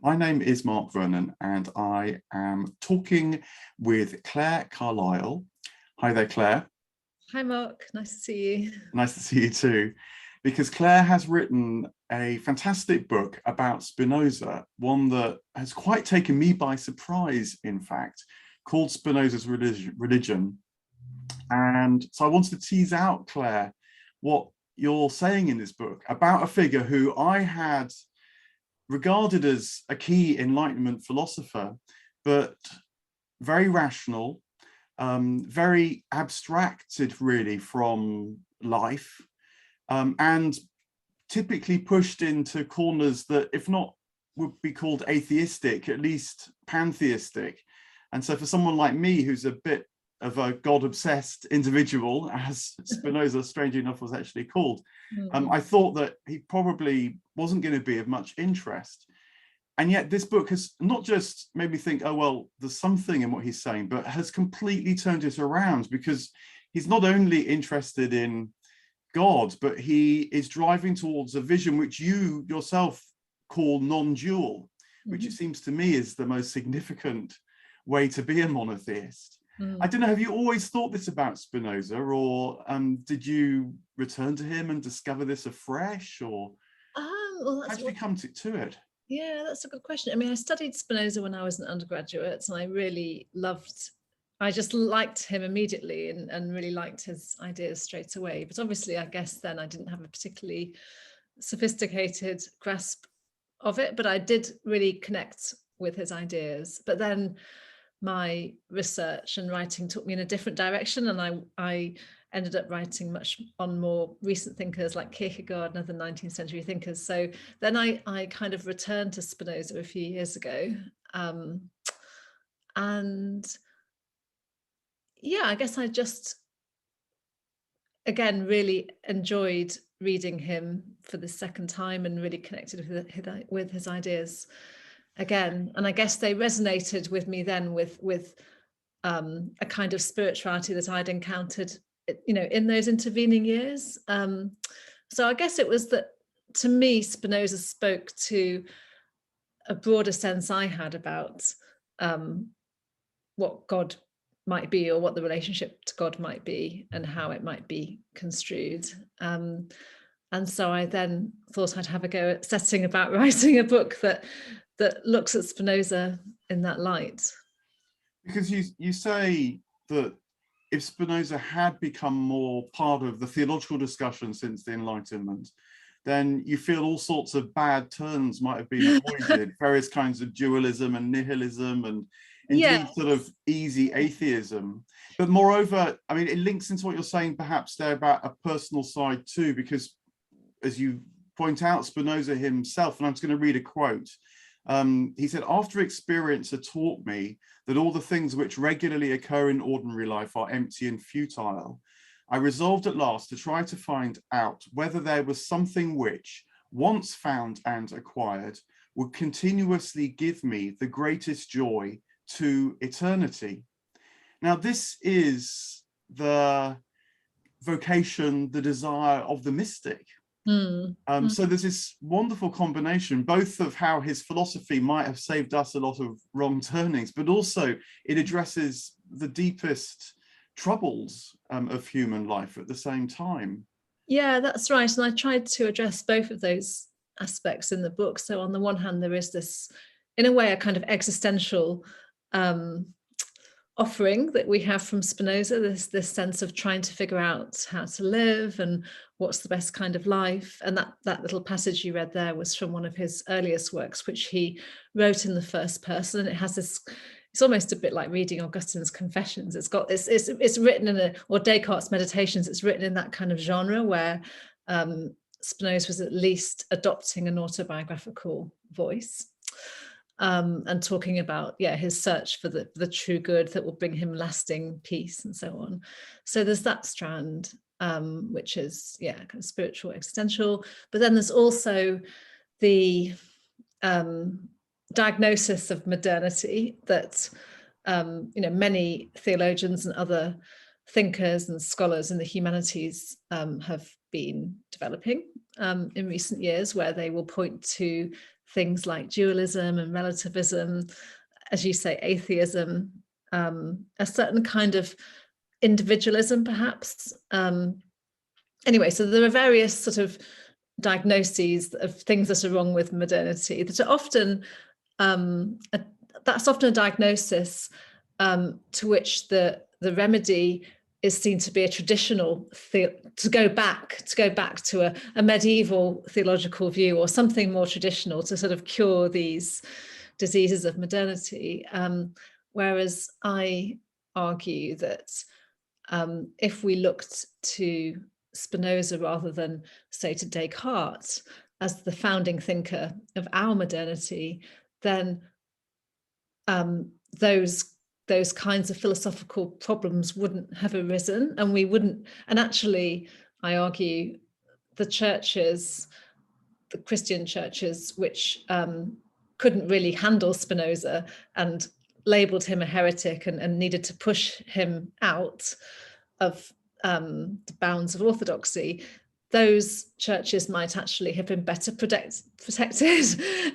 My name is Mark Vernon, and I am talking with Clare Carlisle. Hi there, Clare. Hi, Mark. Nice to see you. Nice to see you too, because Clare has written a fantastic book about Spinoza, one that has quite taken me by surprise, in fact, called Spinoza's Religion. And so I wanted to tease out, Clare, what you're saying in this book about a figure who I had regarded as a key Enlightenment philosopher, but very rational, very abstracted really from life, and typically pushed into corners that, if not would be called atheistic, at least pantheistic. And so for someone like me, who's a bit of a God-obsessed individual, as Spinoza, strangely enough, was actually called, I thought that he probably wasn't going to be of much interest. And yet this book has not just made me think, oh, well, there's something in what he's saying, but has completely turned it around, because he's not only interested in God, but he is driving towards a vision which you yourself call non-dual, which it seems to me is the most significant way to be a monotheist. I don't know, have you always thought this about Spinoza, or did you return to him and discover this afresh, or well, how did you come to it? Yeah, that's a good question. I mean, I studied Spinoza when I was an undergraduate, and I really I just liked him immediately and really liked his ideas straight away. But obviously, I guess then I didn't have a particularly sophisticated grasp of it, but I did really connect with his ideas. But then my research and writing took me in a different direction, and I ended up writing much on more recent thinkers like Kierkegaard and other 19th century thinkers. So then I kind of returned to Spinoza a few years ago, and yeah, I guess I just again really enjoyed reading him for the second time and really connected with his ideas again. And I guess they resonated with me then with a kind of spirituality that I'd encountered, in those intervening years. So I guess it was that, to me, Spinoza spoke to a broader sense I had about what God might be, or what the relationship to God might be, and how it might be construed. And so I then thought I'd have a go at setting about writing a book that looks at Spinoza in that light. Because you say that if Spinoza had become more part of the theological discussion since the Enlightenment, then you feel all sorts of bad turns might have been avoided, various kinds of dualism and nihilism, and indeed sort of easy atheism. But moreover, I mean, it links into what you're saying perhaps there about a personal side too, because as you point out, Spinoza himself, and I'm just going to read a quote, he said, "After experience had taught me that all the things which regularly occur in ordinary life are empty and futile, I resolved at last to try to find out whether there was something which, once found and acquired, would continuously give me the greatest joy to eternity." Now, this is the vocation, the desire of the mystic. So there's this wonderful combination, both of how his philosophy might have saved us a lot of wrong turnings, but also it addresses the deepest troubles of human life at the same time. Yeah, that's right. And I tried to address both of those aspects in the book. So on the one hand, there is this, in a way, a kind of existential offering that we have from Spinoza, this sense of trying to figure out how to live and what's the best kind of life. And that little passage you read there was from one of his earliest works, which he wrote in the first person. And it has this, it's almost a bit like reading Augustine's Confessions. It's written or Descartes' Meditations, it's written in that kind of genre where Spinoza was at least adopting an autobiographical voice. And talking about his search for the true good that will bring him lasting peace and so on. So there's that strand, which is kind of spiritual, existential. But then there's also the diagnosis of modernity that many theologians and other thinkers and scholars in the humanities have been developing in recent years, where they will point to things like dualism and relativism, as you say, atheism, a certain kind of individualism, perhaps. Anyway, so there are various sort of diagnoses of things that are wrong with modernity that are often, that's often a diagnosis to which the remedy is seen to be a traditional, to go back to a medieval theological view or something more traditional to sort of cure these diseases of modernity. Whereas I argue that if we looked to Spinoza rather than, say, to Descartes as the founding thinker of our modernity, then those kinds of philosophical problems wouldn't have arisen, and we wouldn't. And actually, I argue the churches, the Christian churches, which couldn't really handle Spinoza and labeled him a heretic and needed to push him out of the bounds of orthodoxy, those churches might actually have been better protected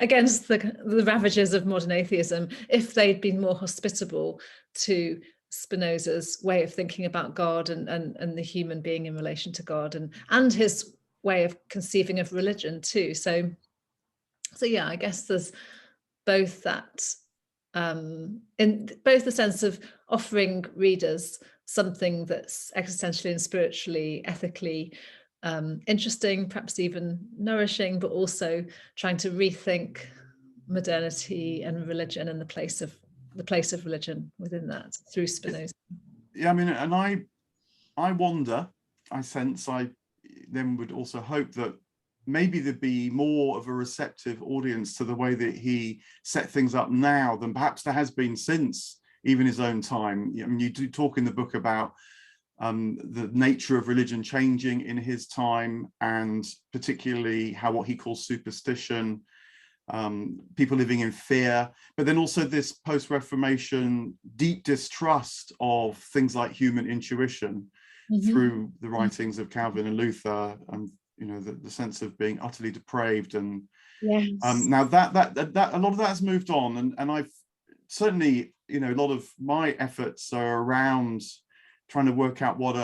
against the ravages of modern atheism if they'd been more hospitable to Spinoza's way of thinking about God and the human being in relation to God, and his way of conceiving of religion too. So yeah, I guess there's both that, in both the sense of offering readers something that's existentially and spiritually, ethically interesting, perhaps even nourishing, but also trying to rethink modernity and religion and the place of religion within that through Spinoza. Yeah, I mean, and I wonder, I sense, I then would also hope that maybe there'd be more of a receptive audience to the way that he set things up now than perhaps there has been since even his own time. I mean, you do talk in the book about the nature of religion changing in his time, and particularly how what he calls superstition, people living in fear, but then also this post-Reformation deep distrust of things like human intuition through the writings of Calvin and Luther, and you know, the sense of being utterly depraved. And now that a lot of that has moved on, and I've certainly, you know, a lot of my efforts are around trying to work out what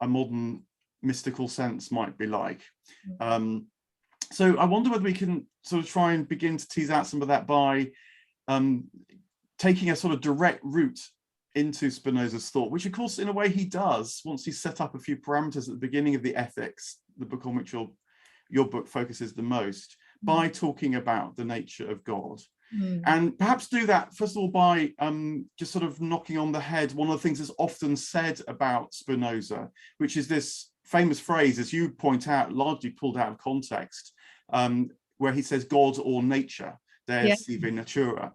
a modern mystical sense might be like. So I wonder whether we can sort of try and begin to tease out some of that by taking a sort of direct route into Spinoza's thought, which of course in a way he does once he's set up a few parameters at the beginning of the Ethics, the book on which your book focuses the most, by talking about the nature of God. And perhaps do that first of all by just sort of knocking on the head one of the things that's often said about Spinoza, which is this famous phrase, as you point out, largely pulled out of context, where he says God or nature, des sive natura.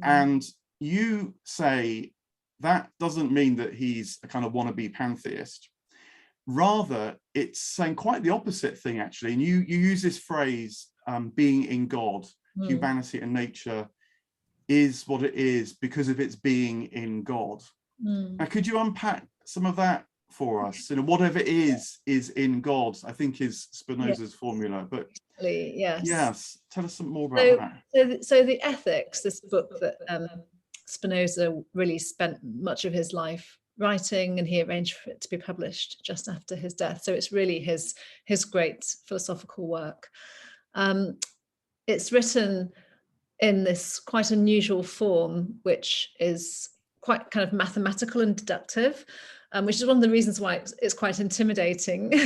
And you say that doesn't mean that he's a kind of wannabe pantheist. Rather, it's saying quite the opposite thing, actually. And you use this phrase, being in God. Humanity and nature is what it is because of its being in God. Now, could you unpack some of that for us? You know, whatever is in God, I think is Spinoza's formula. But yes, tell us some more about that. So the Ethics, this book that Spinoza really spent much of his life writing, and he arranged for it to be published just after his death. So it's really his great philosophical work. It's written in this quite unusual form, which is quite kind of mathematical and deductive, which is one of the reasons why it's quite intimidating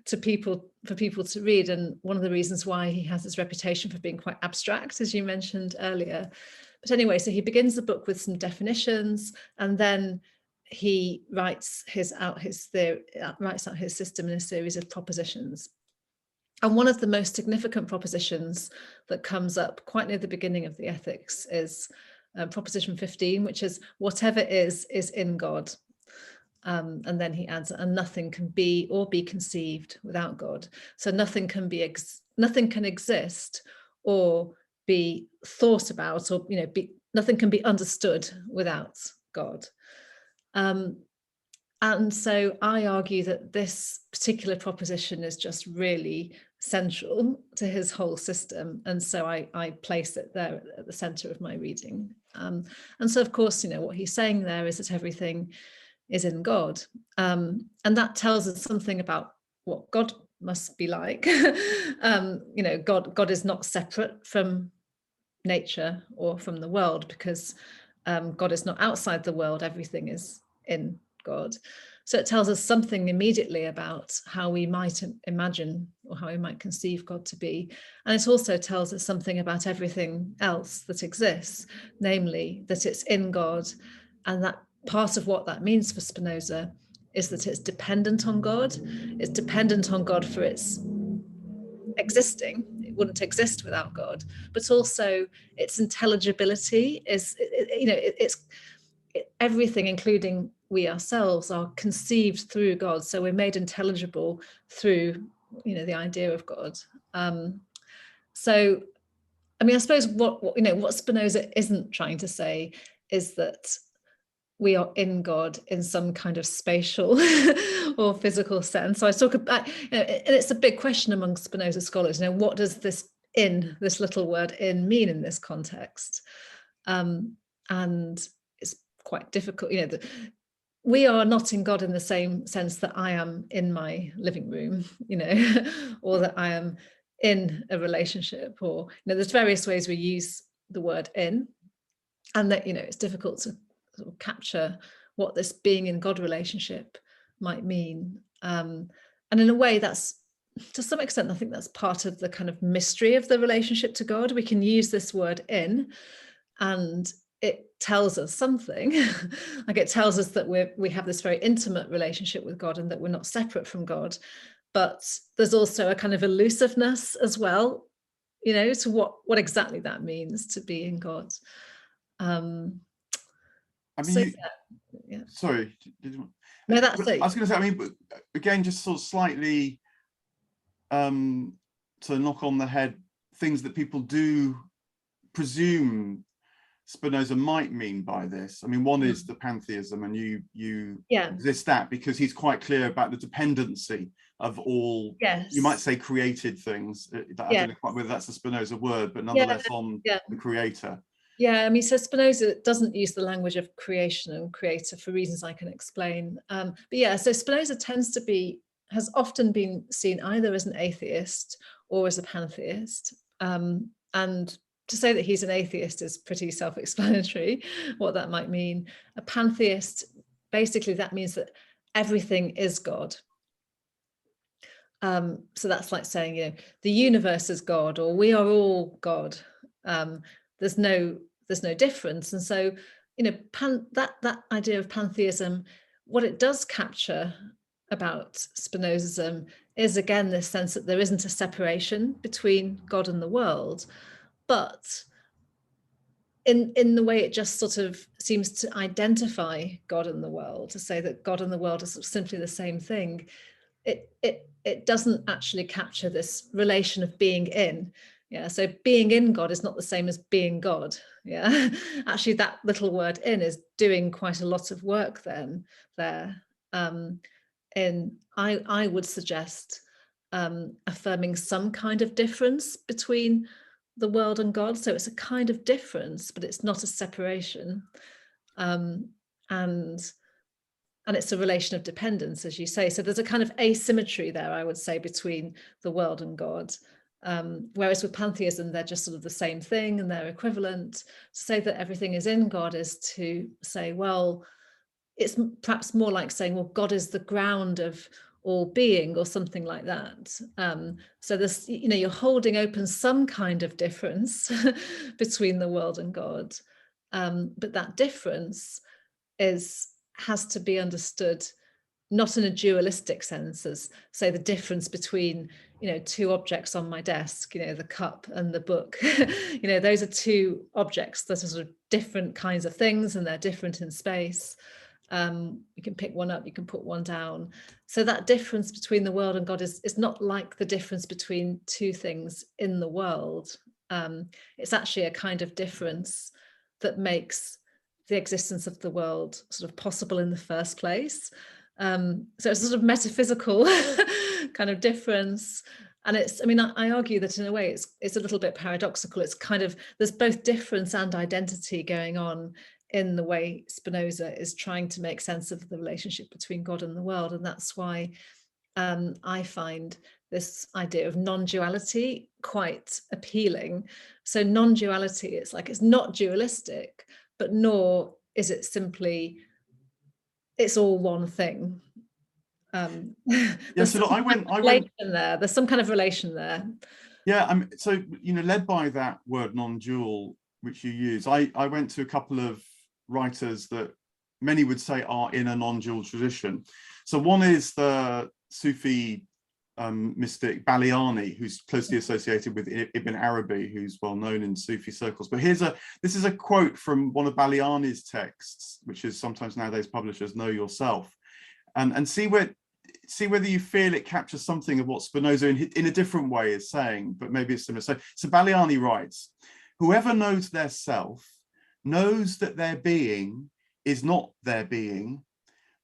for people to read, and one of the reasons why he has this reputation for being quite abstract, as you mentioned earlier. But anyway, so he begins the book with some definitions, and then he writes out his system in a series of propositions. And one of the most significant propositions that comes up quite near the beginning of the Ethics is proposition 15, which is whatever is in God. And then he adds, and nothing can be or be conceived without God. So nothing can exist or be thought about, or nothing can be understood without God. And so I argue that this particular proposition is just really central to his whole system, and so I place it there at the center of my reading. And so, of course, what he's saying there is that everything is in God, and that tells us something about what God must be like. God is not separate from nature or from the world, because God is not outside the world. Everything is in God. So it tells us something immediately about how we might imagine or how we might conceive God to be. And it also tells us something about everything else that exists, namely that it's in God, and that part of what that means for Spinoza is that it's dependent on God. It's dependent on God for its existing. It wouldn't exist without God, but also its intelligibility is, everything, including we ourselves, are conceived through God. So we're made intelligible through, the idea of God. So, I suppose what Spinoza isn't trying to say is that we are in God in some kind of spatial or physical sense. So I talk about, and it's a big question among Spinoza scholars, what does this little word in mean in this context? And it's quite difficult, we are not in God in the same sense that I am in my living room, or that I am in a relationship, or, there's various ways we use the word in, and that, it's difficult to sort of capture what this being in God relationship might mean. And in a way, that's, to some extent, I think that's part of the kind of mystery of the relationship to God. We can use this word in, and it tells us something. Like, it tells us that we have this very intimate relationship with God and that we're not separate from God. But there's also a kind of elusiveness as well, to what exactly that means to be in God. Sorry. No, that's it. I was going to say, but again, just sort of slightly to knock on the head things that people do presume Spinoza might mean by this. One is the pantheism, and you resist that because he's quite clear about the dependency of all, you might say, created things. I don't know quite whether that's a Spinoza word, but nonetheless on the creator. Yeah, so Spinoza doesn't use the language of creation and creator for reasons I can explain. So Spinoza has often been seen either as an atheist or as a pantheist. And to say that he's an atheist is pretty self-explanatory, what that might mean. A pantheist, basically, that means that everything is God. So that's like saying, the universe is God, or we are all God. There's no difference. And so, that idea of pantheism, what it does capture about Spinozism is, again, this sense that there isn't a separation between God and the world, but in the way it just sort of seems to identify God and the world, to say that God and the world is simply the same thing. It doesn't actually capture this relation of being in. So being in God is not the same as being God. Actually, that little word in is doing quite a lot of work then there. And I would suggest affirming some kind of difference between the world and God. So it's a kind of difference, but it's not a separation. And it's a relation of dependence, as you say. So there's a kind of asymmetry there, I would say, between the world and God. Whereas with pantheism, they're just sort of the same thing and they're equivalent. To say that everything is in God is to say, well, it's perhaps more like saying, well, God is the ground of all being, or something like that. So this, you're holding open some kind of difference between the world and God. But that difference has to be understood not in a dualistic sense, as say the difference between two objects on my desk, the cup and the book. Those are two objects that are sort of different kinds of things, and they're different in space. You can pick one up, you can put one down. So that difference between the world and God is not like the difference between two things in the world. It's actually a kind of difference that makes the existence of the world sort of possible in the first place. So it's a sort of metaphysical kind of difference. And it's, I mean, I argue that in a way it's a little bit paradoxical. It's kind of, there's both difference and identity going on in the way Spinoza is trying to make sense of the relationship between God and the world. And that's why I find this idea of non-duality quite appealing. So non-duality, it's like, it's not dualistic, but nor is it simply, it's all one thing. Yeah, so look, I went there. There's some kind of relation there. Yeah, so, you know, led by that word non-dual, which you use, I went to a couple of writers that many would say are in a non-dual tradition. So one is the Sufi mystic Baliani, who's closely associated with Ibn Arabi, who's well known in Sufi circles. But this is a quote from one of Baliani's texts, which is sometimes nowadays published as Know Yourself, and see whether you feel it captures something of what Spinoza in a different way is saying, but maybe it's similar. So Baliani writes, whoever knows their self knows that their being is not their being,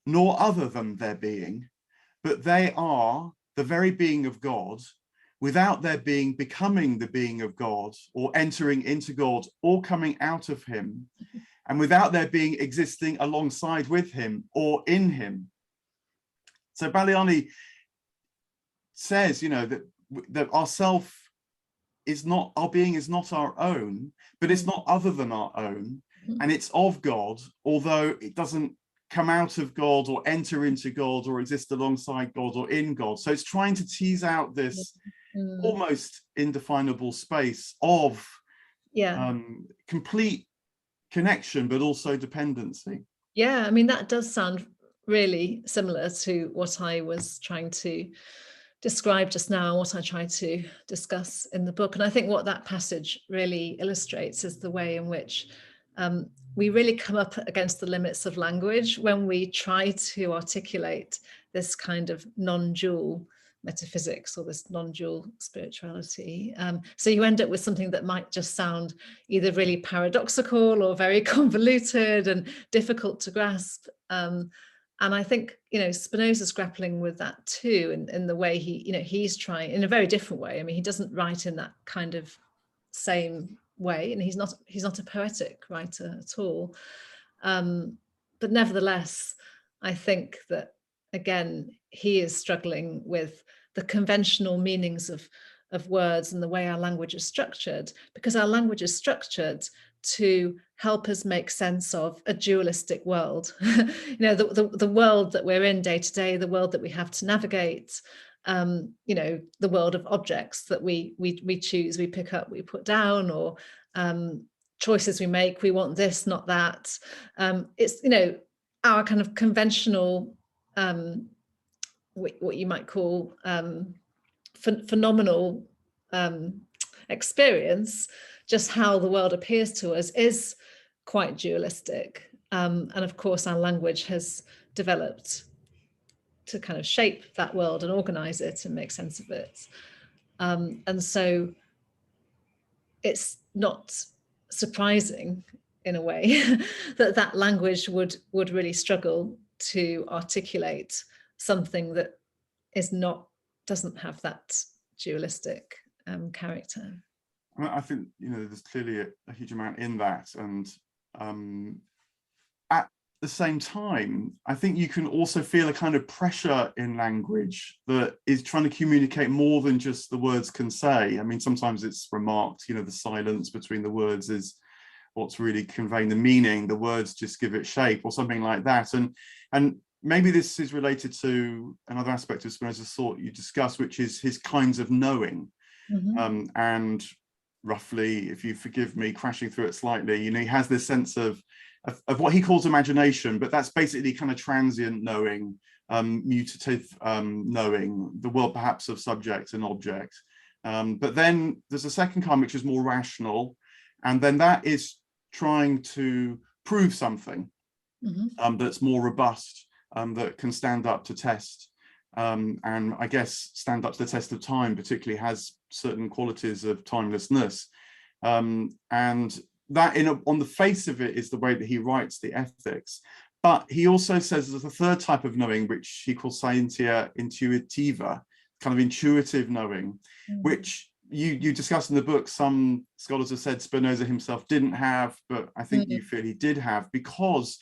nor other than their being, but they are the very being of God, without their being becoming the being of God, or entering into God, or coming out of him, and without their being existing alongside with him or in him. So Baliani says, you know, that our self is not, our being is not our own, but it's not other than our own, and it's of God, although it doesn't come out of God or enter into God or exist alongside God or in God. So it's trying to tease out this almost indefinable space of complete connection, but also dependency. Yeah, I mean, that does sound really similar to what I was trying to describe just now, what I tried to discuss in the book. And I think what that passage really illustrates is the way in which we really come up against the limits of language when we try to articulate this kind of non-dual metaphysics or this non-dual spirituality. So you end up with something that might just sound either really paradoxical or very convoluted and difficult to grasp. And I think, you know, Spinoza's grappling with that too, in the way he, you know, he's trying in a very different way. I mean, he doesn't write in that kind of same way, and he's not a poetic writer at all. But nevertheless, I think that, again, he is struggling with the conventional meanings of words and the way our language is structured, because our language is structured to help us make sense of a dualistic world. You know, the world that we're in day to day, the world that we have to navigate, you know, the world of objects that we choose, we pick up, we put down, or choices we make, we want this, not that. It's, you know, our kind of conventional, what you might call phenomenal experience, just how the world appears to us, is quite dualistic. And of course, our language has developed to kind of shape that world and organize it and make sense of it. And so it's not surprising, in a way, that language would really struggle to articulate something that doesn't have that dualistic character. I think, you know, there's clearly a huge amount in that, and at the same time, I think you can also feel a kind of pressure in language that is trying to communicate more than just the words can say. I mean, sometimes it's remarked, you know, the silence between the words is what's really conveying the meaning. The words just give it shape, or something like that. And maybe this is related to another aspect of Spinoza's thought you discussed, which is his kinds of knowing. And roughly, if you forgive me crashing through it slightly, you know, he has this sense of what he calls imagination, but that's basically kind of transient knowing, mutative knowing, the world perhaps of subject and object. But then there's a second kind which is more rational, and then that is trying to prove something that's more robust, that can stand up to test, and I guess stand up to the test of time, particularly has certain qualities of timelessness, and that on the face of it is the way that he writes the ethics. But he also says there's a third type of knowing, which he calls scientia intuitiva, kind of intuitive knowing, which you discuss in the book. Some scholars have said Spinoza himself didn't have, but I think you feel he did have, because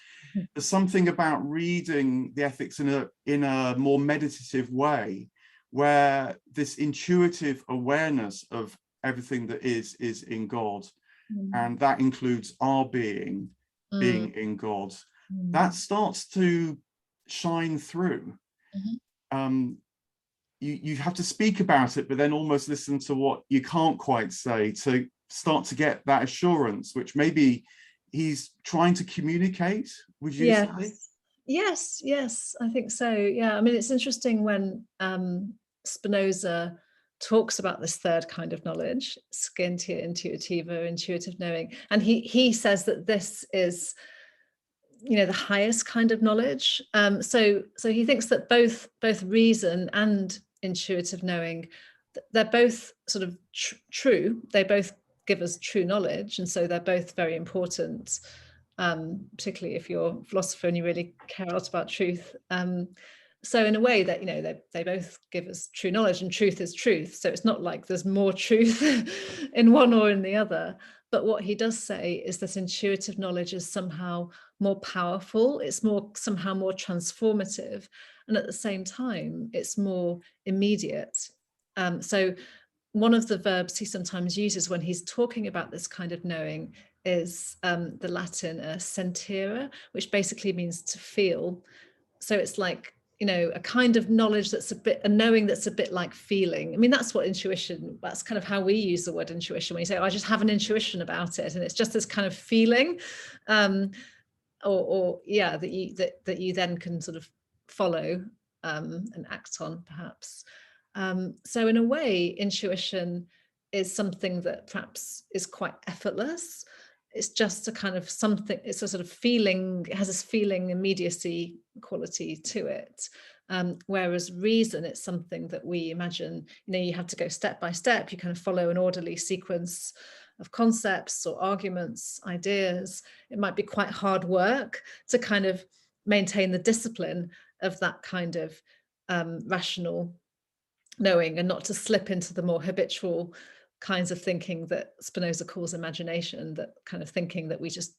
there's something about reading the ethics in a more meditative way, where this intuitive awareness of everything that is in God, and that includes our being in God, that starts to shine through. You have to speak about it, but then almost listen to what you can't quite say to start to get that assurance, which maybe he's trying to communicate. Would you say? Yes, I think so. Yeah, I mean, it's interesting when Spinoza talks about this third kind of knowledge, scientia intuitiva, intuitive knowing, and he says that this is, you know, the highest kind of knowledge. So he thinks that both reason and intuitive knowing, they're both sort of true. They both give us true knowledge, and so they're both very important, particularly if you're a philosopher and you really care a lot about truth. So in a way that, you know, they both give us true knowledge, and truth is truth. So it's not like there's more truth in one or in the other. But what he does say is that intuitive knowledge is somehow more powerful. It's somehow more transformative. And at the same time, it's more immediate. So one of the verbs he sometimes uses when he's talking about this kind of knowing is the Latin sentire, which basically means to feel. So it's like, you know, a kind of knowledge that's a knowing that's a bit like feeling. I mean, that's what intuition, that's kind of how we use the word intuition, when you say, oh, I just have an intuition about it. And it's just this kind of feeling, that you then can sort of follow and act on, perhaps. So in a way, intuition is something that perhaps is quite effortless. It's just a kind of something, it's a sort of feeling, it has this feeling immediacy quality to it. Whereas reason, it's something that we imagine, you know, you have to go step by step, you kind of follow an orderly sequence of concepts or arguments, ideas. It might be quite hard work to kind of maintain the discipline of that kind of rational knowing, and not to slip into the more habitual kinds of thinking that Spinoza calls imagination, that kind of thinking that we just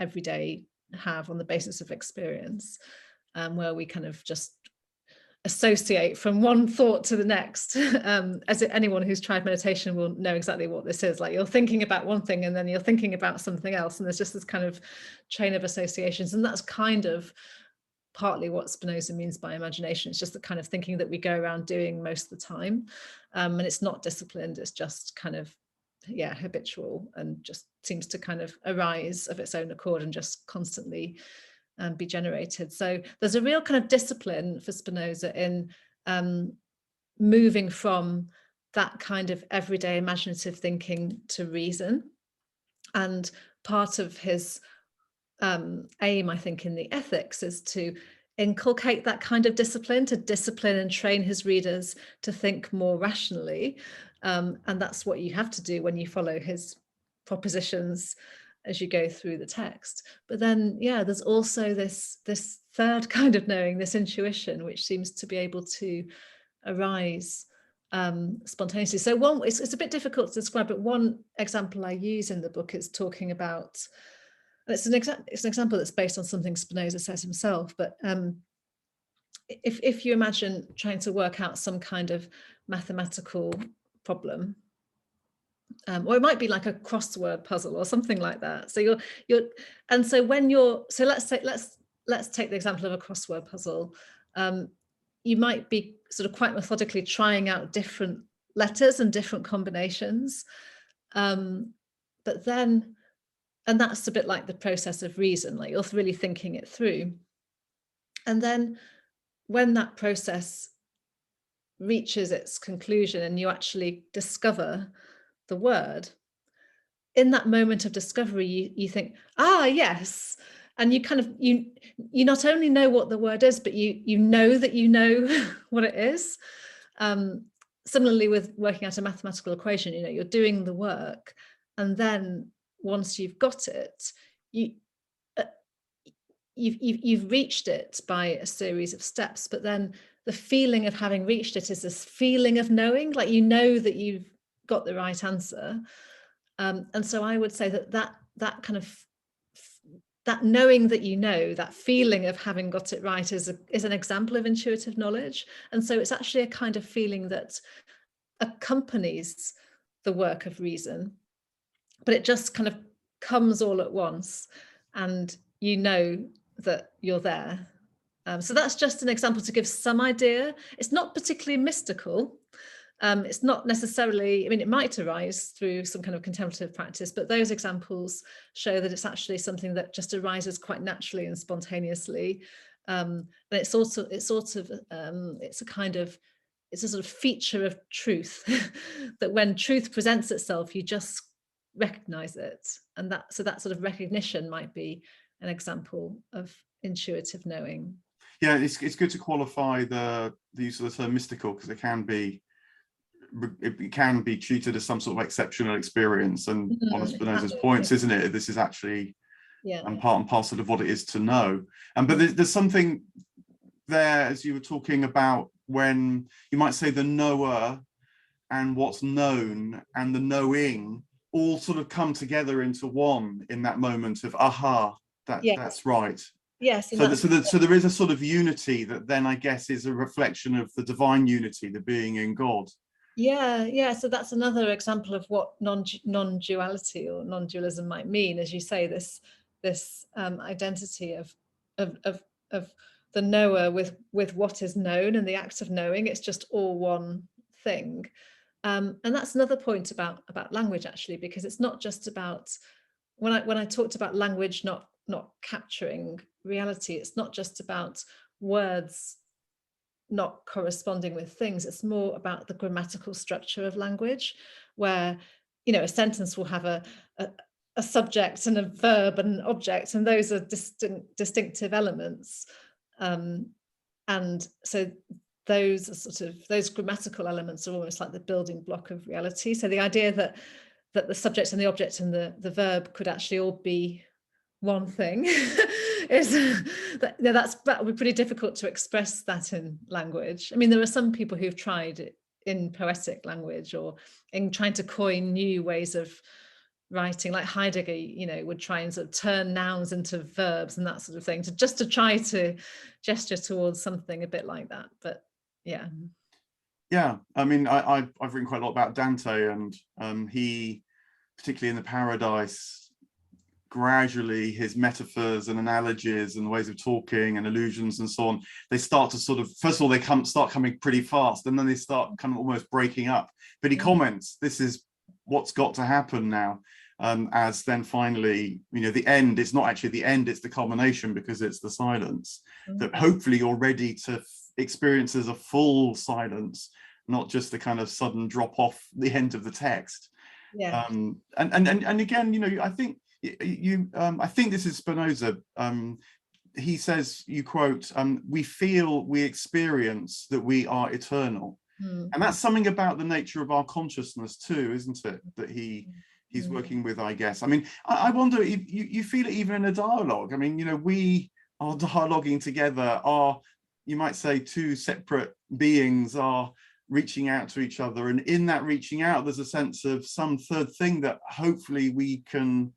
every day have on the basis of experience, where we kind of just associate from one thought to the next. Anyone who's tried meditation will know exactly what this is. Like, you're thinking about one thing and then you're thinking about something else, and there's just this kind of chain of associations. And that's kind of partly what Spinoza means by imagination. It's just the kind of thinking that we go around doing most of the time, and it's not disciplined. It's just kind of, yeah, habitual, and just seems to kind of arise of its own accord and just constantly be generated. So there's a real kind of discipline for Spinoza in moving from that kind of everyday imaginative thinking to reason. And part of his aim, I think, in the ethics is to inculcate that kind of discipline, to discipline and train his readers to think more rationally. And that's what you have to do when you follow his propositions as you go through the text. But then, yeah, there's also this third kind of knowing, this intuition, which seems to be able to arise spontaneously. So it's a bit difficult to describe, but one example I use in the book is talking about, it's an example that's based on something Spinoza says himself, but if you imagine trying to work out some kind of mathematical problem, or it might be like a crossword puzzle or something like that. So let's take the example of a crossword puzzle. You might be sort of quite methodically trying out different letters and different combinations, but then, and that's a bit like the process of reason, like you're really thinking it through. And then when that process reaches its conclusion and you actually discover the word, in that moment of discovery, you think, yes. And you kind of, you not only know what the word is, but you know that you know what it is. Similarly with working out a mathematical equation, you know, you're doing the work, and then once you've got it, you've reached it by a series of steps, but then the feeling of having reached it is this feeling of knowing, like you know that you've got the right answer. And so I would say that kind of that knowing that you know, that feeling of having got it right is an example of intuitive knowledge. And so it's actually a kind of feeling that accompanies the work of reason, but it just kind of comes all at once, and you know that you're there. So that's just an example to give some idea. It's not particularly mystical. It's not necessarily, I mean, it might arise through some kind of contemplative practice, but those examples show that it's actually something that just arises quite naturally and spontaneously. And it's a sort of feature of truth that when truth presents itself, you just recognize it. And that sort of recognition might be an example of intuitive knowing. Yeah, it's good to qualify the use of the term mystical, because it can be treated as some sort of exceptional experience. And one of Spinoza's points, isn't it? This is actually part and parcel of what it is to know. But there's something there, as you were talking about, when you might say the knower and what's known and the knowing all sort of come together into one in that moment of aha, that's right. Yes. So there is a sort of unity that then, I guess, is a reflection of the divine unity, the being in God. Yeah. So that's another example of what non-duality or non-dualism might mean, as you say, this identity of the knower with what is known and the act of knowing. It's just all one thing. And that's another point about language, actually, because it's not just about, when I talked about language not capturing reality, it's not just about words not corresponding with things. It's more about the grammatical structure of language, where, you know, a sentence will have a subject and a verb and an object, and those are distinctive elements. And so those grammatical elements are almost like the building block of reality. So the idea that the subject and the object and the verb could actually all be one thing is that would be pretty difficult to express that in language. I mean, there are some people who've tried it in poetic language or in trying to coin new ways of writing, like Heidegger, you know, would try and sort of turn nouns into verbs and that sort of thing, to try to gesture towards something a bit like that. But yeah, I mean, I've written quite a lot about Dante, and he, particularly in the Paradise, gradually his metaphors and analogies and ways of talking and allusions and so on, they start to sort of, first of all, they start coming pretty fast, and then they start kind of almost breaking up. But he comments, this is what's got to happen now, as then finally, you know, the end, it's not actually the end, it's the culmination, because it's the silence that hopefully you're ready to experience as a full silence, not just the kind of sudden drop off the end of the text. And again, you know, I think I think this is Spinoza. He says, you quote, we experience that we are eternal. And that's something about the nature of our consciousness too, isn't it? That he's working with, I guess. I mean, I wonder if you feel it even in a dialogue. I mean, you know, we are dialoguing together, you might say two separate beings are reaching out to each other. And in that reaching out, there's a sense of some third thing that hopefully we can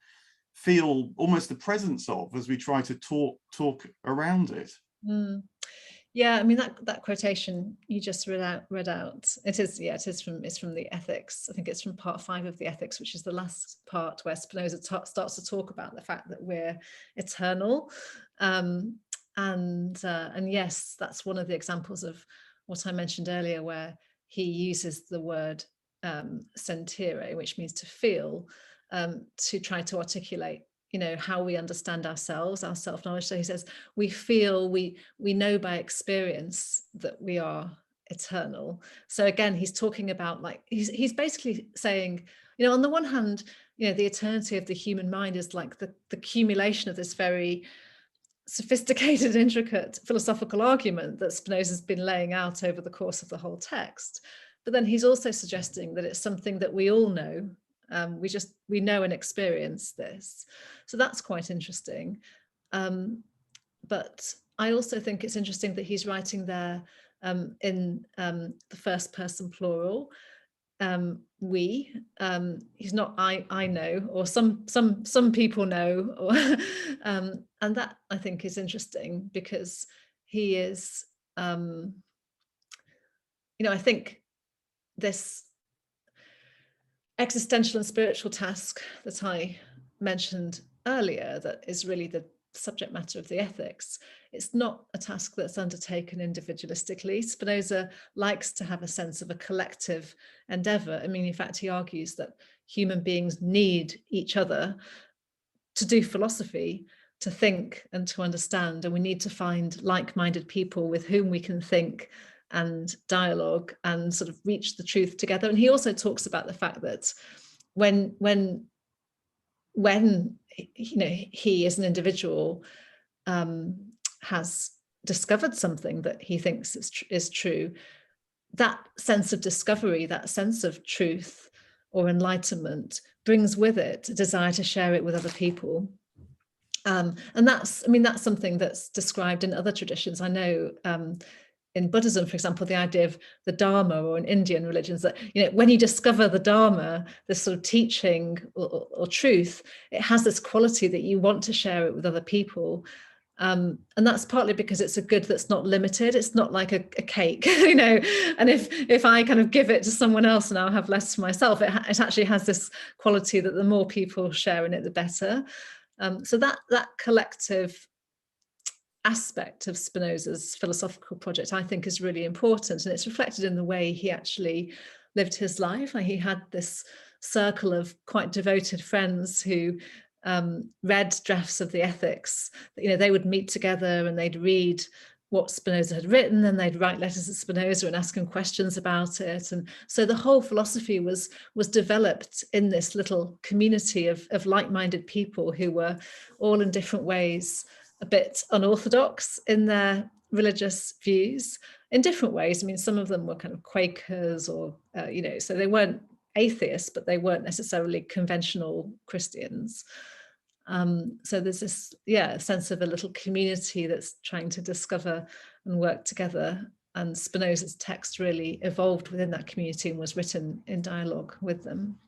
feel almost the presence of as we try to talk around it. Yeah, I mean, that quotation you just read out, it's from the Ethics. I think it's from part 5 of the Ethics, which is the last part where Spinoza starts to talk about the fact that we're eternal. And yes, that's one of the examples of what I mentioned earlier, where he uses the word sentire, which means to feel, to try to articulate, you know, how we understand ourselves, our self-knowledge. So he says, we feel, we know by experience that we are eternal. So again, he's talking about, like, he's basically saying, you know, on the one hand, you know, the eternity of the human mind is like the accumulation of this very sophisticated, intricate philosophical argument that Spinoza's been laying out over the course of the whole text. But then he's also suggesting that it's something that we all know. We know and experience this. So that's quite interesting. But I also think it's interesting that he's writing there in the first person plural. We, he's not I know, or some people know, or, and that I think is interesting, because he is, I think this existential and spiritual task that I mentioned earlier, that is really the subject matter of the ethics, it's not a task that's undertaken individualistically. Spinoza likes to have a sense of a collective endeavor. I mean, in fact, he argues that human beings need each other to do philosophy, to think and to understand, and we need to find like-minded people with whom we can think and dialogue and sort of reach the truth together. And he also talks about the fact that when he as an individual has discovered something that he thinks is true, that sense of discovery, that sense of truth or enlightenment, brings with it a desire to share it with other people. And that's something that's described in other traditions. I know in Buddhism, for example, the idea of the Dharma, or in Indian religions, that when you discover the Dharma, this sort of teaching or truth, it has this quality that you want to share it with other people. And that's partly because it's a good that's not limited. It's not like a cake, and if I kind of give it to someone else and I'll have less for myself, it actually has this quality that the more people share in it, the better. So that collective aspect of Spinoza's philosophical project, I think, is really important, and it's reflected in the way he actually lived his life. He had this circle of quite devoted friends who read drafts of the ethics. They would meet together and they'd read what Spinoza had written, and they'd write letters to Spinoza and ask him questions about it. And so the whole philosophy was developed in this little community of like-minded people who were all in different ways a bit unorthodox in their religious views, in different ways. I mean, some of them were kind of Quakers, or so they weren't atheists, but they weren't necessarily conventional Christians. So there's this sense of a little community that's trying to discover and work together, and Spinoza's text really evolved within that community and was written in dialogue with them.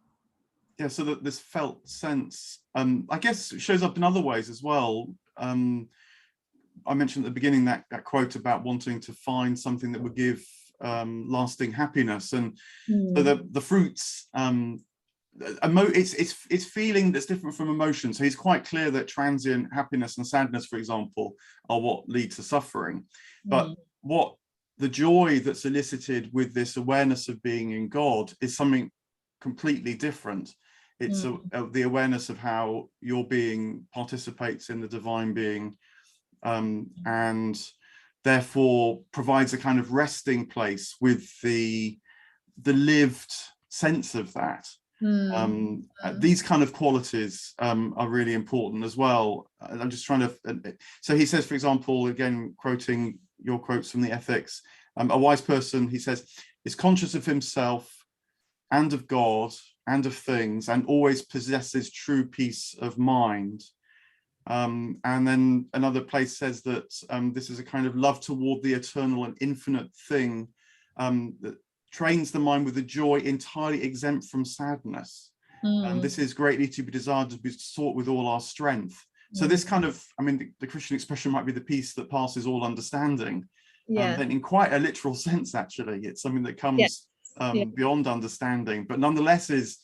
Yeah, so that this felt sense, I guess, shows up in other ways as well. I mentioned at the beginning that quote about wanting to find something that would give lasting happiness, and so the fruits, it's feeling that's different from emotion. So he's quite clear that transient happiness and sadness, for example, are what lead to suffering. But what the joy that's elicited with this awareness of being in God is something completely different. It's the awareness of how your being participates in the divine being, and therefore provides a kind of resting place with the lived sense of that. These kind of qualities are really important as well. I'm just trying to, so he says, for example, again, quoting your quotes from the ethics, a wise person, he says, is conscious of himself and of God and of things, and always possesses true peace of mind. And then another place says that this is a kind of love toward the eternal and infinite thing that trains the mind with a joy entirely exempt from sadness. And this is greatly to be desired, to be sought with all our strength. So this kind of, I mean, the Christian expression might be the peace that passes all understanding. Then in quite a literal sense, actually, it's something that comes beyond understanding, but nonetheless is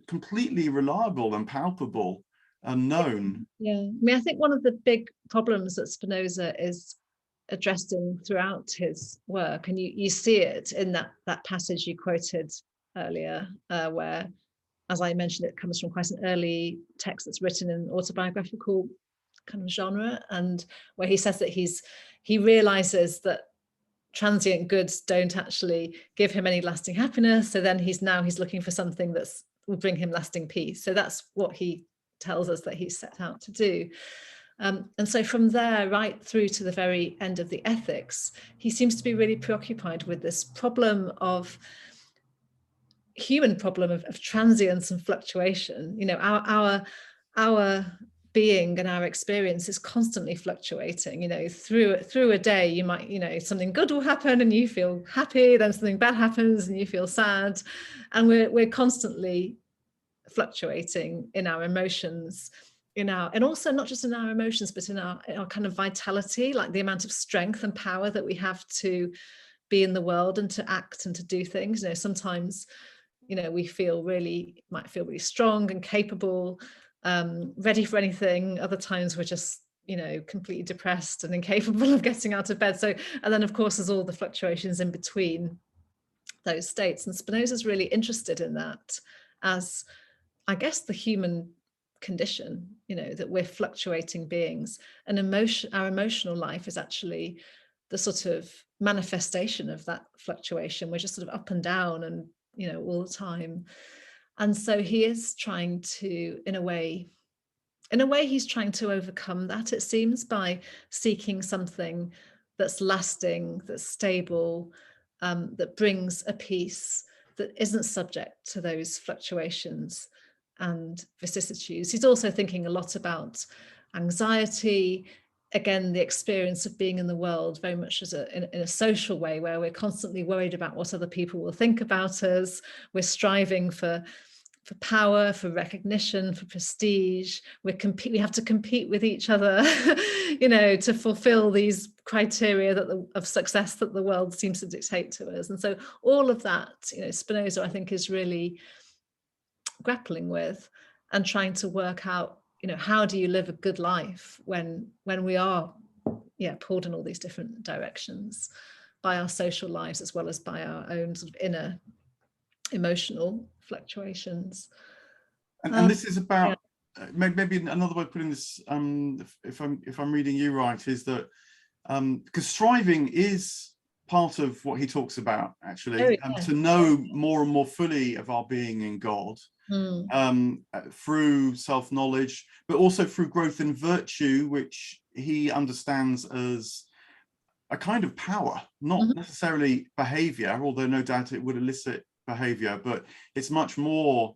completely reliable and palpable and known. I mean, I think one of the big problems that Spinoza is addressing throughout his work, and you see it in that passage you quoted earlier, where, as I mentioned, it comes from quite an early text that's written in autobiographical kind of genre, and where he says that he realizes that transient goods don't actually give him any lasting happiness, so then he's looking for something that will bring him lasting peace. So that's what he tells us that he set out to do. And so from there right through to the very end of the ethics, he seems to be really preoccupied with this human problem of transience and fluctuation. Our being and our experience is constantly fluctuating. Through a day, you might, something good will happen and you feel happy, then something bad happens and you feel sad, and we're constantly fluctuating in our emotions, and also not just in our emotions, but in our kind of vitality, like the amount of strength and power that we have to be in the world and to act and to do things. Sometimes we might feel really strong and capable, ready for anything. Other times we're just completely depressed and incapable of getting out of bed. And then of course there's all the fluctuations in between those states, and Spinoza's really interested in that as, I guess, the human condition, that we're fluctuating beings, and our emotional life is actually the sort of manifestation of that fluctuation. We're just sort of up and down and all the time. And so he is trying to, in a way he's trying to overcome that, it seems, by seeking something that's lasting, that's stable, that brings a peace that isn't subject to those fluctuations and vicissitudes. He's also thinking a lot about anxiety, again, the experience of being in the world very much as in a social way, where we're constantly worried about what other people will think about us. We're striving for power, for recognition, for prestige. We have to compete with each other, to fulfill these criteria of success that the world seems to dictate to us. And so all of that, Spinoza, I think, is really grappling with and trying to work out, how do you live a good life when we are pulled in all these different directions by our social lives as well as by our own sort of inner emotional fluctuations. And this is about maybe another way of putting this, if I'm reading you right, is that because striving is part of what he talks about, actually, to know more and more fully of our being in God, through self-knowledge, but also through growth in virtue, which he understands as a kind of power, not necessarily behavior, although no doubt it would elicit behavior, but it's much more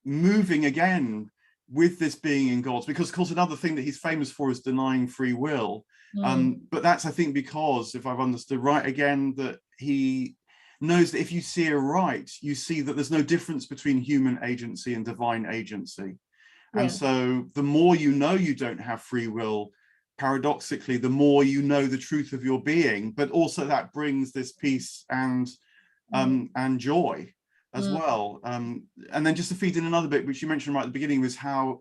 moving again with this being in God. Because of course another thing that he's famous for is denying free will, but that's, I think, because, if I've understood right, again, that he knows that if you see it right, you see that there's no difference between human agency and divine agency. And so the more you know you don't have free will, paradoxically, the more you know the truth of your being, but also that brings this peace and joy as well. And then just to feed in another bit, which you mentioned right at the beginning, was how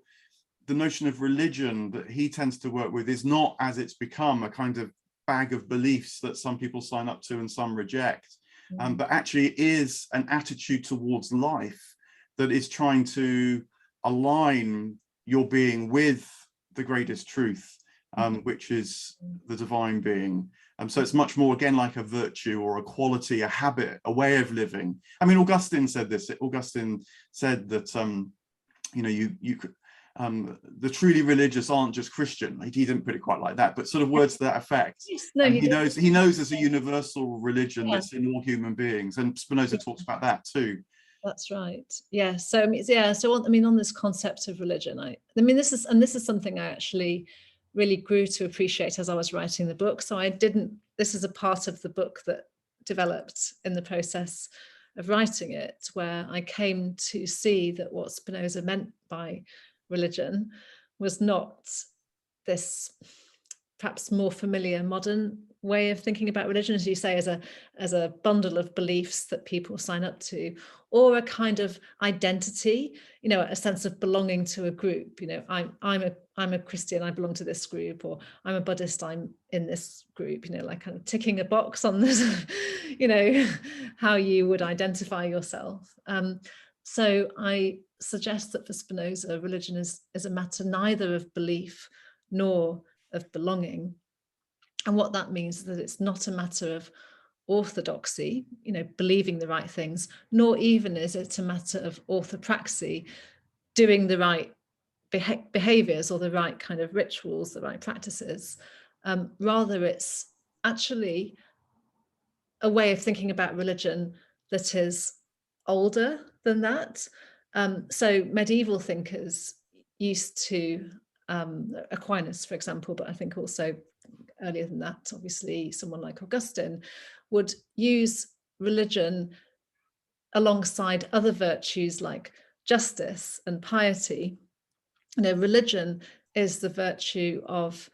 the notion of religion that he tends to work with is not, as it's become, a kind of bag of beliefs that some people sign up to and some reject, but actually is an attitude towards life that is trying to align your being with the greatest truth, which is the divine being. So it's much more, again, like a virtue or a quality, a habit, a way of living. I mean, Augustine said this. Augustine said that, you could, the truly religious aren't just Christian. He didn't put it quite like that, but sort of words to that effect. No, he knows there's a universal religion that's in all human beings, and Spinoza talks about that too. That's right. Yeah. So on this concept of religion, this is something I actually really grew to appreciate as I was writing the book. So this is a part of the book that developed in the process of writing it, where I came to see that what Spinoza meant by religion was not this perhaps more familiar modern way of thinking about religion, as you say, as a bundle of beliefs that people sign up to, or a kind of identity, a sense of belonging to a group. I'm a Christian, I belong to this group, or I'm a Buddhist, I'm in this group, like kind of ticking a box on this, how you would identify yourself. So I suggest that for Spinoza, religion is a matter neither of belief nor of belonging. And what that means is that it's not a matter of orthodoxy, believing the right things, nor even is it a matter of orthopraxy, doing the right behaviors or the right kind of rituals, the right practices. Rather, it's actually a way of thinking about religion that is older than that. So medieval thinkers, used to, Aquinas, for example, but I think also earlier than that, obviously, someone like Augustine, would use religion alongside other virtues like justice and piety. You know, religion is the virtue of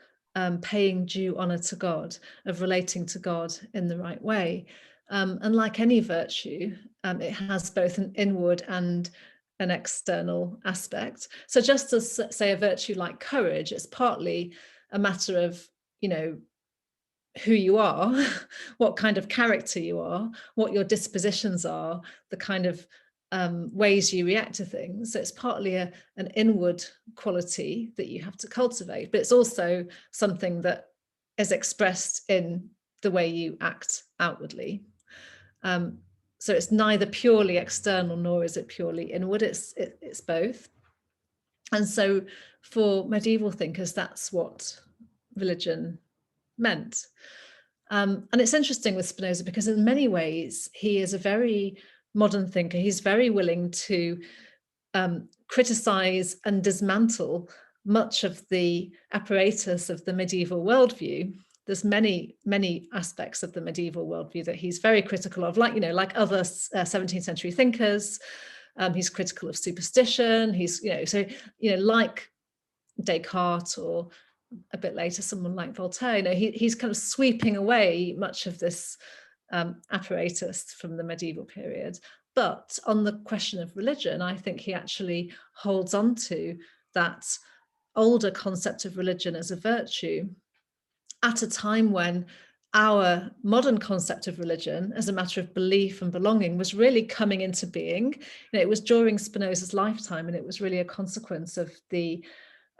paying due honor to God, of relating to God in the right way. And like any virtue, it has both an inward and an external aspect. So just as, say, a virtue like courage, it's partly a matter of, you know, who you are, what kind of character you are, what your dispositions are, the kind of ways you react to things. So it's partly an inward quality that you have to cultivate, but it's also something that is expressed in the way you act outwardly. So it's neither purely external nor is it purely inward. It's both. And so for medieval thinkers, that's what religion meant. And it's interesting with Spinoza because in many ways he is a very modern thinker. He's very willing to criticize and dismantle much of the apparatus of the medieval worldview. There's many aspects of the medieval worldview that he's very critical of, like, you know, like other 17th century thinkers. He's critical of superstition. He's, you know, so, you know, like Descartes or a bit later someone like Voltaire, you know, he's kind of sweeping away much of this apparatus from the medieval period. But on the question of religion, I think he actually holds on to that older concept of religion as a virtue at a time when our modern concept of religion as a matter of belief and belonging was really coming into being. You know, it was during Spinoza's lifetime, and it was really a consequence of the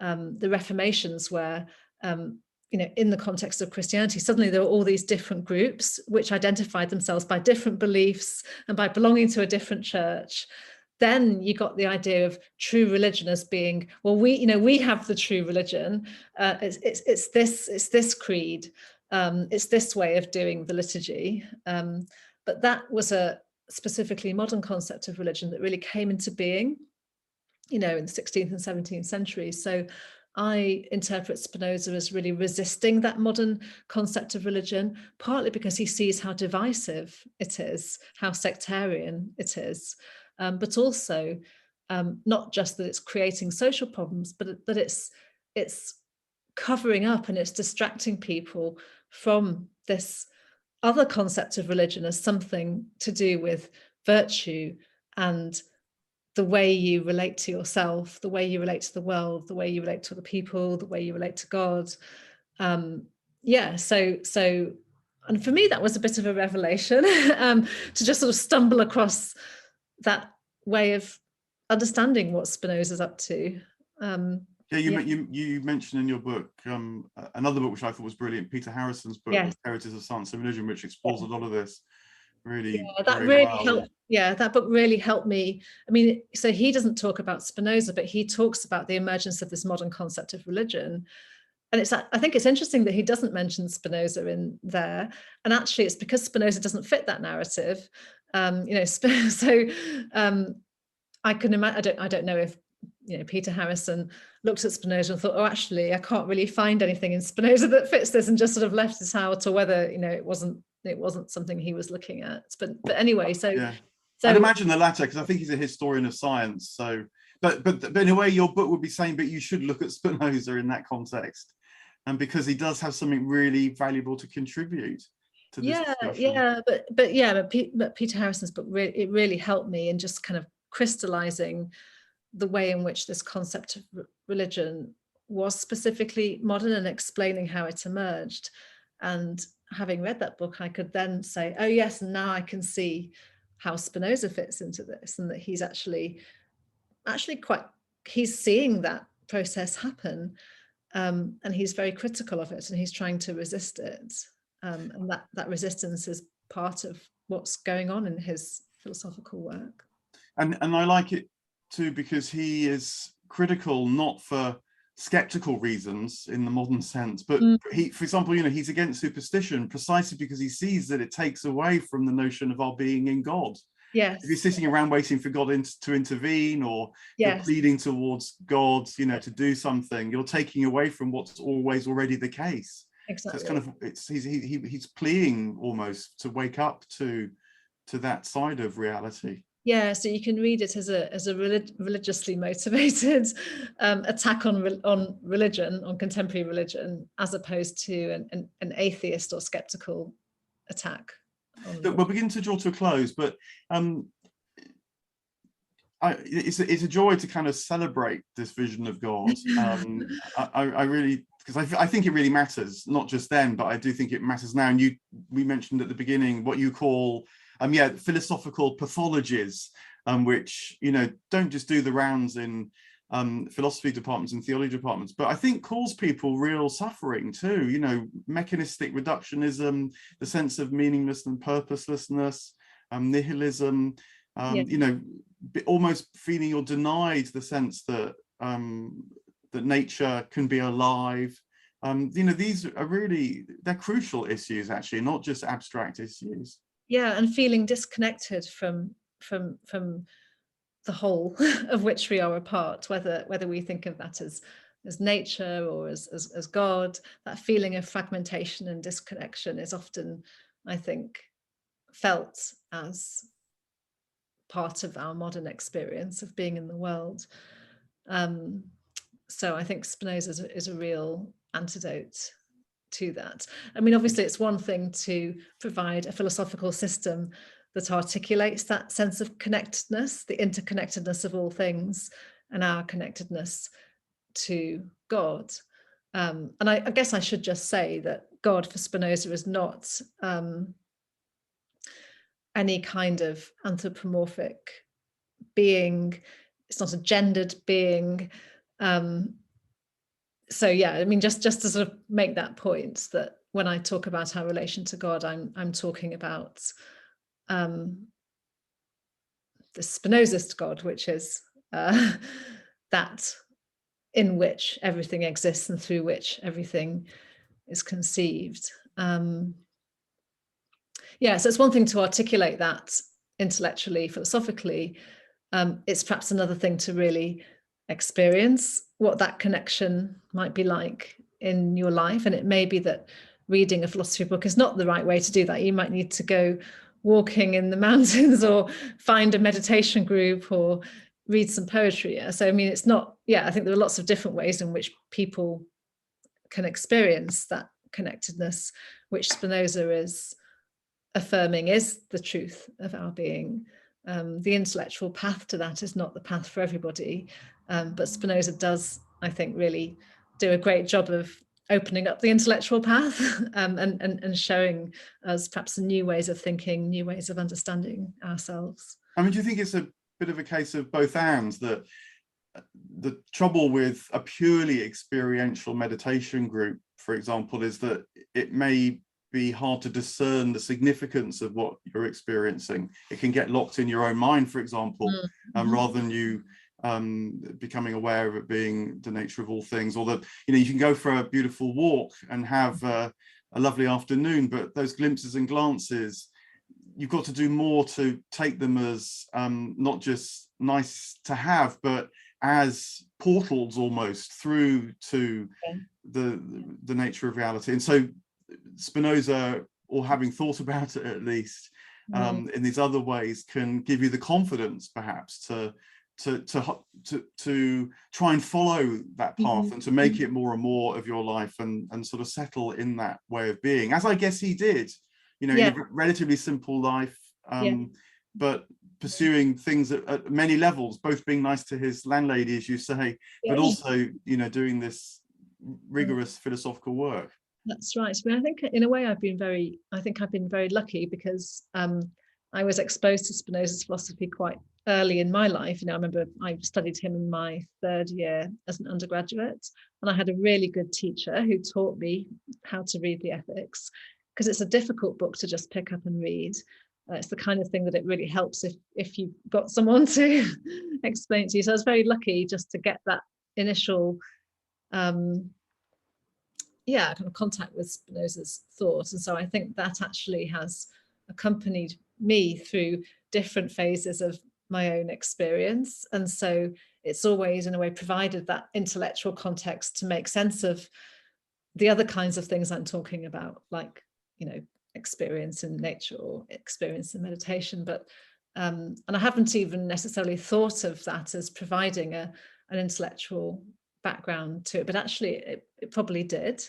Reformations, where you know, in the context of Christianity, suddenly there were all these different groups which identified themselves by different beliefs and by belonging to a different church. Then you got the idea of true religion as being, well, we have the true religion. It's this creed. It's this way of doing the liturgy. But that was a specifically modern concept of religion that really came into being, you know, in the 16th and 17th centuries. So I interpret Spinoza as really resisting that modern concept of religion, partly because he sees how divisive it is, how sectarian it is, but also not just that it's creating social problems, but that it's covering up and it's distracting people from this other concept of religion as something to do with virtue and the way you relate to yourself, the way you relate to the world, the way you relate to other people, the way you relate to God. Yeah, so, and for me, that was a bit of a revelation to just sort of stumble across that way of understanding what Spinoza's up to. You mentioned in your book another book which I thought was brilliant, Peter Harrison's book, Yes. Heritages of Science and Religion, which explores a lot of this really. Yeah, that really helped. Yeah, that book really helped me. I mean, so he doesn't talk about Spinoza, but he talks about the emergence of this modern concept of religion. And I think it's interesting that he doesn't mention Spinoza in there. And actually, it's because Spinoza doesn't fit that narrative. You know, so I can imagine. I don't know if, you know, Peter Harrison looked at Spinoza and thought, oh, actually, I can't really find anything in Spinoza that fits this, and just sort of left it out, or whether, you know, it wasn't something he was looking at. But anyway, so yeah. I'd imagine the latter, because I think he's a historian of science. So, but in a way, your book would be saying, but you should look at Spinoza in that context, and because he does have something really valuable to contribute to this discussion. But Peter Harrison's book really helped me in just kind of crystallizing the way in which this concept of religion was specifically modern and explaining how it emerged. And having read that book, I could then say, oh yes, now I can see how Spinoza fits into this, and that he's actually he's seeing that process happen, and he's very critical of it, and he's trying to resist it, and that resistance is part of what's going on in his philosophical work. And I like it too, because he is critical not for skeptical reasons in the modern sense, but he, for example, you know, he's against superstition precisely because he sees that it takes away from the notion of our being in God. Yes. If you're sitting around waiting for God to intervene, or you're Yes. pleading towards God, to do something, you're taking away from what's always already the case. Exactly. So it's he's pleading almost to wake up to that side of reality. Yeah, so you can read it as a religiously motivated attack on religion, on contemporary religion, as opposed to an atheist or skeptical attack. We'll begin to draw to a close, but it's a joy to kind of celebrate this vision of God. I really, because I think it really matters, not just then, but I do think it matters now. And we mentioned at the beginning what you call philosophical pathologies, which don't just do the rounds in philosophy departments and theology departments, but I think cause people real suffering too. Mechanistic reductionism, the sense of meaninglessness and purposelessness, nihilism. Almost feeling you're denied the sense that that nature can be alive. These are they're crucial issues, actually, not just abstract issues. Yeah, and feeling disconnected from the whole of which we are a part, whether we think of that as nature or as God. That feeling of fragmentation and disconnection is often, I think, felt as part of our modern experience of being in the world. So I think Spinoza is a real antidote to that. I mean, obviously, it's one thing to provide a philosophical system that articulates that sense of connectedness, the interconnectedness of all things, and our connectedness to God. And I guess I should just say that God for Spinoza is not any kind of anthropomorphic being. It's not a gendered being. So yeah, I mean, just to sort of make that point, that when I talk about our relation to God, I'm talking about the Spinozist God, which is that in which everything exists and through which everything is conceived. Yeah, so it's one thing to articulate that intellectually, philosophically. It's perhaps another thing to really experience what that connection might be like in your life. And it may be that reading a philosophy book is not the right way to do that. You might need to go walking in the mountains, or find a meditation group, or read some poetry. Yeah? So I mean, it's not, I think there are lots of different ways in which people can experience that connectedness, which Spinoza is affirming is the truth of our being. The intellectual path to that is not the path for everybody, but Spinoza does, I think, really do a great job of opening up the intellectual path and showing us perhaps new ways of thinking, new ways of understanding ourselves. I mean, do you think it's a bit of a case of both ands, that the trouble with a purely experiential meditation group, for example, is that it may be hard to discern the significance of what you're experiencing. It can get locked in your own mind, for example, rather than you becoming aware of it being the nature of all things. Or that you can go for a beautiful walk and have a lovely afternoon, but those glimpses and glances, you've got to do more to take them as not just nice to have, but as portals almost through to the nature of reality. And so Spinoza, or having thought about it at least in these other ways, can give you the confidence perhaps to try and follow that path and to make it more and more of your life, and sort of settle in that way of being, as I guess he did, in a relatively simple life, but pursuing things at many levels, both being nice to his landlady, as you say, but also doing this rigorous philosophical work. That's right. I mean, I think in a way I've been very lucky, because I was exposed to Spinoza's philosophy quite early in my life. I remember I studied him in my third year as an undergraduate, and I had a really good teacher who taught me how to read the Ethics, because it's a difficult book to just pick up and read. It's the kind of thing that it really helps if you've got someone to explain it to you. So I was very lucky just to get that initial kind of contact with Spinoza's thought. And so I think that actually has accompanied me through different phases of my own experience. And so it's always, in a way, provided that intellectual context to make sense of the other kinds of things I'm talking about, like, experience in nature or experience in meditation. But and I haven't even necessarily thought of that as providing an intellectual background to it, but actually it probably did.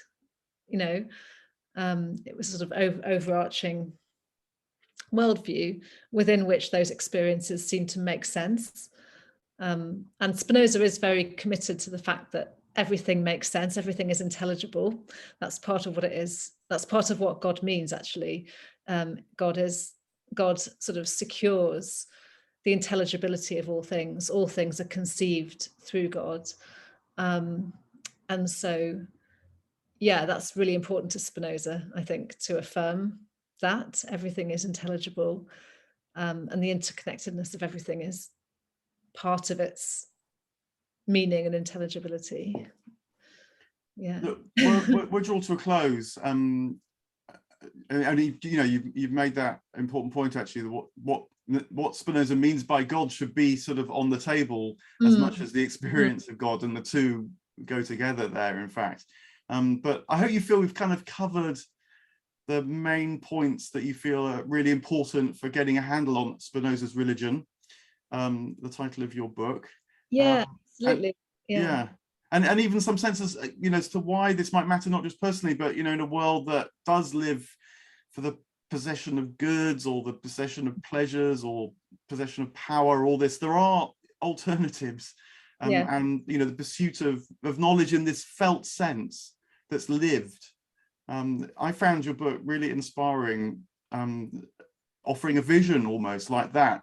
It was sort of overarching worldview within which those experiences seem to make sense. And Spinoza is very committed to the fact that everything makes sense, everything is intelligible. That's part of what it is. That's part of what God means, actually. God sort of secures the intelligibility of all things. All things are conceived through God. And so, yeah, that's really important to Spinoza, I think, to affirm that everything is intelligible, and the interconnectedness of everything is part of its meaning and intelligibility. Yeah. Look, we're drawn to a close. And you've made that important point, actually. What Spinoza means by God should be sort of on the table as much as the experience of God, and the two go together there, in fact. But I hope you feel we've kind of covered the main points that you feel are really important for getting a handle on Spinoza's religion, the title of your book. Yeah, absolutely. And even some senses, as to why this might matter, not just personally, but, in a world that does live for the possession of goods, or the possession of pleasures, or possession of power, all this, there are alternatives. And, the pursuit of knowledge in this felt sense that's lived. I found your book really inspiring, offering a vision almost like that,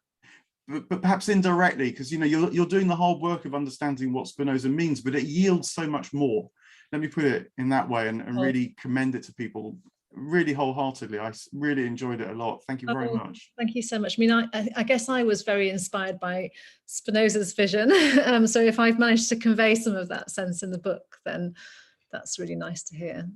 but perhaps indirectly, because you're doing the hard work of understanding what Spinoza means, but it yields so much more. Let me put it in that way, and really commend it to people really wholeheartedly. I really enjoyed it a lot. Thank you very much. Thank you so much. I mean, I guess I was very inspired by Spinoza's vision. So if I've managed to convey some of that sense in the book, then that's really nice to hear.